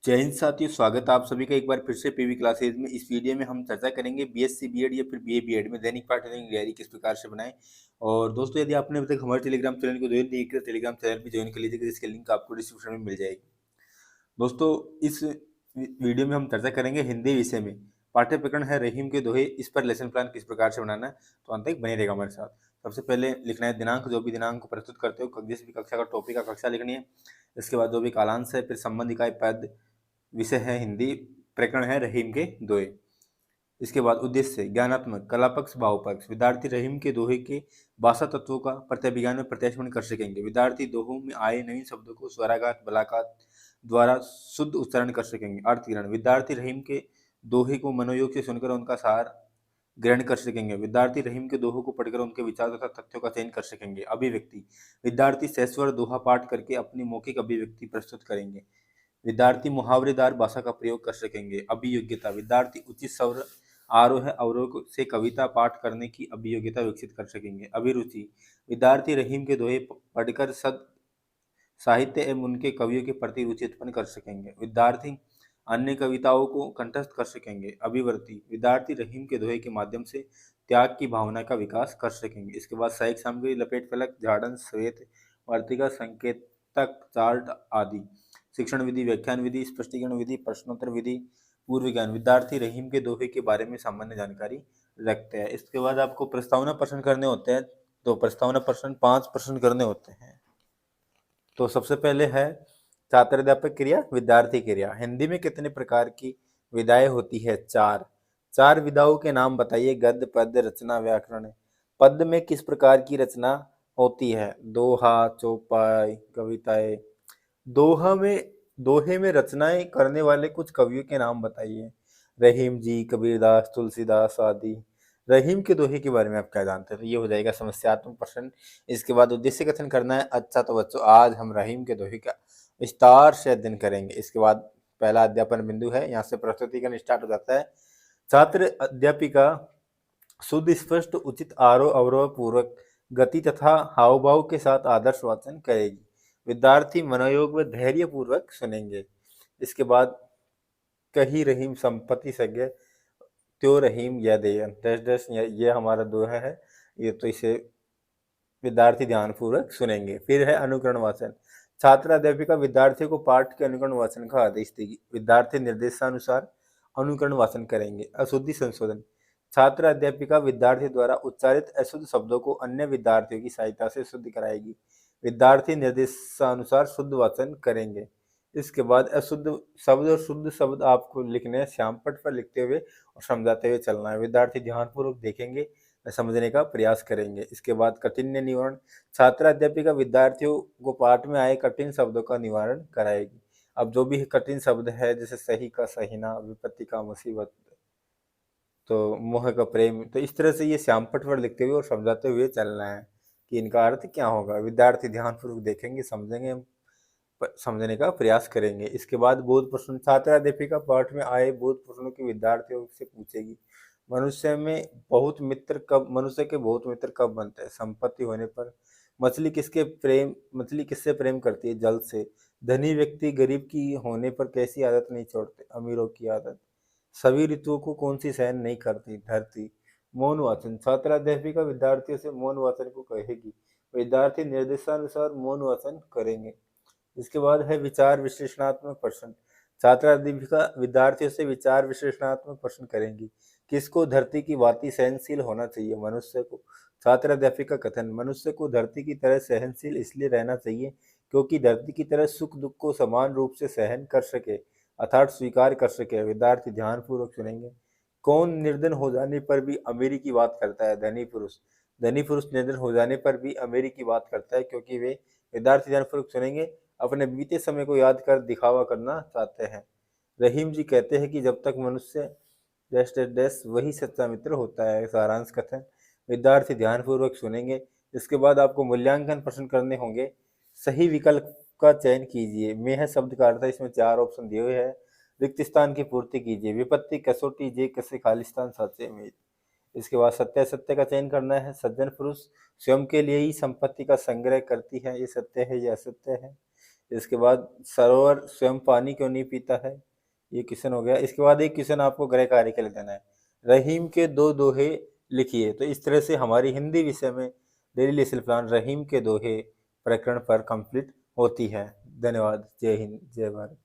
जय हिंद साथियों, स्वागत है आप सभी का एक बार फिर से पीवी क्लासेज में। इस वीडियो में हम चर्चा करेंगे बीएससी बीएड या फिर बीए बीएड में दैनिक पाठ दैनिक डायरी किस प्रकार से बनाएं। और दोस्तों, यदि आपने अभी तक हमारे टेलीग्राम चैनल को ज्वाइन नहीं किया, टेलीग्राम चैनल भी ज्वाइन कर लीजिएगा, जिसके लिंक आपको डिस्क्रिप्शन में मिल जाएगी। दोस्तों, इस वीडियो में हम चर्चा करेंगे हिंदी विषय में। पाठ्य प्रकरण है रहीम के दोहे। इस पर लेसन प्लान किस प्रकार से बनाना है, तो अंत तक बने रहेगा हमारे साथ। सबसे पहले लिखना है दिनांक, जो भी दिनांक को प्रस्तुत करते हो, जिस भी कक्षा का टॉपिक का कक्षा लिखनी है। इसके बाद जो भी कालांश है, फिर संबंध इकाई पद, विषय है हिंदी, प्रकरण है रहीम के दोहे। इसके बाद उद्देश्य ज्ञानात्मक, कलापक्ष, भावपक्ष। विद्यार्थी रहीम के दोहे के भाषा तत्वों का प्रत्यभिज्ञान में प्रत्याशमन कर सकेंगे। विद्यार्थी दोहों में आए नवीन शब्दों को स्वराघात बलाघात द्वारा शुद्ध उच्चारण कर सकेंगे। अर्थ ग्रहण, विद्यार्थी रहीम के दोहे को मनोयोग से सुनकर उनका सार ग्रहण कर सकेंगे। विद्यार्थी रहीम के दोहों को पढ़कर उनके विचार तथा तथ्यों का चयन कर सकेंगे। अभिव्यक्ति, विद्यार्थी सहस्वर दोहा पाठ करके अपनी मौखिक अभिव्यक्ति प्रस्तुत करेंगे। विद्यार्थी मुहावरेदार भाषा का प्रयोग कर सकेंगे। अभियोग्यता, विद्यार्थी उचित स्वर, आरोह अवरोह से कविता पाठ करने की अभियोग्यता विकसित कर सकेंगे। अभिरुचि, विद्यार्थी रहीम के दोहे पढ़कर सद साहित्य एवं उनके कवियों के प्रति रुचि उत्पन्न कर सकेंगे। विद्यार्थी अन्य कविताओं को कंठस्थ कर सकेंगे। अभिवृत्ति, विद्यार्थी रहीम के दोहे के माध्यम से त्याग की भावना का विकास कर सकेंगे। इसके बाद सहायक सामग्री, लपेट फलक, झाड़न, श्वेत वार्तिका, संकेतक, चार्ट आदि। शिक्षण विधि, व्याख्यान विधि, स्पष्टीकरण विधि, प्रश्नोत्तर विधि, पूर्व ज्ञान। विद्यार्थी रहीम के दोहे के बारे में सामान्य जानकारी रखते हैं। इसके बाद आपको प्रस्तावना प्रश्न करने होते हैं। तो प्रस्तावना प्रश्न 5 प्रश्न करने होते हैं। तो सबसे पहले है छात्र अध्यापक क्रिया, विद्यार्थी क्रिया। हिंदी में कितने प्रकार की विधाएं होती है? 4। 4 विधाओं के नाम बताइए। गद्य, पद्य, रचना, व्याकरण। पद्य में किस प्रकार की रचना होती है? दोहा, चौपाई, कविताएं। दोहे में रचनाएं करने वाले कुछ कवियों के नाम बताइए। रहीम जी, कबीरदास, तुलसीदास आदि। रहीम के दोहे के बारे में आप क्या जानते हैं? तो ये हो जाएगा समस्यात्मक प्रश्न। इसके बाद उद्देश्य कथन करना है। अच्छा तो बच्चों, आज हम रहीम के दोहे का विस्तार से अध्ययन करेंगे। इसके बाद पहला अध्यापन बिंदु है, यहाँ से प्रस्तुतिकरण स्टार्ट हो जाता है। छात्र अध्यापिका शुद्ध, स्पष्ट, उचित आरोह अवरोह पूर्वक गति तथा हाव भाव के साथ आदर्श वाचन करेगी। विद्यार्थी मनोयोग व धैर्य पूर्वक सुनेंगे। इसके बाद कही रहीम संपत्ति सज्ञ त्यो रहीम यह दे ये हमारा दोहा है। ये तो इसे विद्यार्थी ध्यान पूर्वक सुनेंगे। फिर है अनुकरण वाचन। छात्र अध्यापिका विद्यार्थियों को पाठ के अनुकरण वाचन का आदेश देगी। विद्यार्थी निर्देशानुसार अनुकरण वाचन करेंगे। अशुद्धि संशोधन, छात्र अध्यापिका विद्यार्थी द्वारा उच्चारित अशुद्ध शब्दों को अन्य विद्यार्थियों की सहायता से शुद्ध कराएगी। विद्यार्थी निर्देशानुसार शुद्ध वाचन करेंगे। इसके बाद अशुद्ध शब्द और शुद्ध शब्द आपको लिखने हैं। श्यामपट पर लिखते हुए और समझाते हुए चलना है। विद्यार्थी ध्यानपूर्वक देखेंगे, समझने का प्रयास करेंगे। इसके बाद कठिन निवारण, छात्र अध्यापिका विद्यार्थियों को पाठ में आए कठिन शब्दों का निवारण कराएगी। अब जो भी कठिन शब्द है, जैसे सही का सहीना, विपत्ति का मुसीबत, तो मोह का प्रेम, तो इस तरह से ये श्यामपट पर लिखते हुए और समझाते हुए चलना है कि इनका अर्थ क्या होगा। विद्यार्थी ध्यानपूर्वक देखेंगे, समझेंगे, समझने का प्रयास करेंगे। इसके बाद बोध प्रश्न, छात्र अध्यापिका पाठ में आए बोध प्रश्नों की विद्यार्थियों से पूछेगी। मनुष्य के बहुत मित्र कब बनते हैं? संपत्ति होने पर। मछली किससे प्रेम करती है? जल से। धनी व्यक्ति गरीब की होने पर कैसी आदत नहीं छोड़ते? अमीरों की आदत। सभी ऋतुओं को कौन सी सहन नहीं करती? धरती। मौन वाचन, छात्र अध्यापिका विद्यार्थियों से मौन वाचन को कहेगी। विद्यार्थी निर्देशानुसार मौन वाचन करेंगे। इसके बाद है विचार विश्लेषणात्मक प्रश्न। छात्र अध्यापिका विद्यार्थियों से विचार विश्लेषणात्मक प्रश्न करेंगी। किसको धरती की भांति सहनशील होना चाहिए? मनुष्य को। छात्र अध्यापिका कथन, मनुष्य को धरती की तरह सहनशील इसलिए रहना चाहिए क्योंकि धरती की तरह सुख दुख को समान रूप से सहन कर सके, अर्थात स्वीकार कर सके। विद्यार्थी ध्यानपूर्वक सुनेंगे। कौन निर्धन हो जाने पर भी अमीरी की बात करता है? धनी पुरुष। धनी पुरुष निर्धन हो जाने पर भी अमीरी की बात करता है क्योंकि वे, विद्यार्थी ध्यानपूर्वक सुनेंगे, अपने बीते समय को याद कर दिखावा करना चाहते हैं। रहीम जी कहते हैं कि जब तक मनुष्य डैश वही सच्चा मित्र होता है। सारांश कथन, विद्यार्थी ध्यानपूर्वक सुनेंगे। इसके बाद आपको मूल्यांकन प्रश्न करने होंगे। सही विकल्प का चयन कीजिए। में है शब्द का अर्थ है, इसमें 4 ऑप्शन दिए हुए हैं। रिक्त स्थान की पूर्ति कीजिए। विपत्ति, कसौटी, जे कसे, खालिस्तान, साचे में। इसके बाद सत्य का चयन करना है। सज्जन पुरुष स्वयं के लिए ही संपत्ति का संग्रह करती है, ये सत्य है, ये असत्य है। इसके बाद सरोवर स्वयं पानी क्यों नहीं पीता है, ये क्वेश्चन हो गया। इसके बाद एक क्वेश्चन आपको गृह कार्य के लिए देना है, रहीम के दो दोहे लिखिए। तो इस तरह से हमारी हिंदी विषय में डेली लेसन प्लान रहीम के दोहे प्रकरण पर कंप्लीट होती है। धन्यवाद। जय हिंद, जय भारत।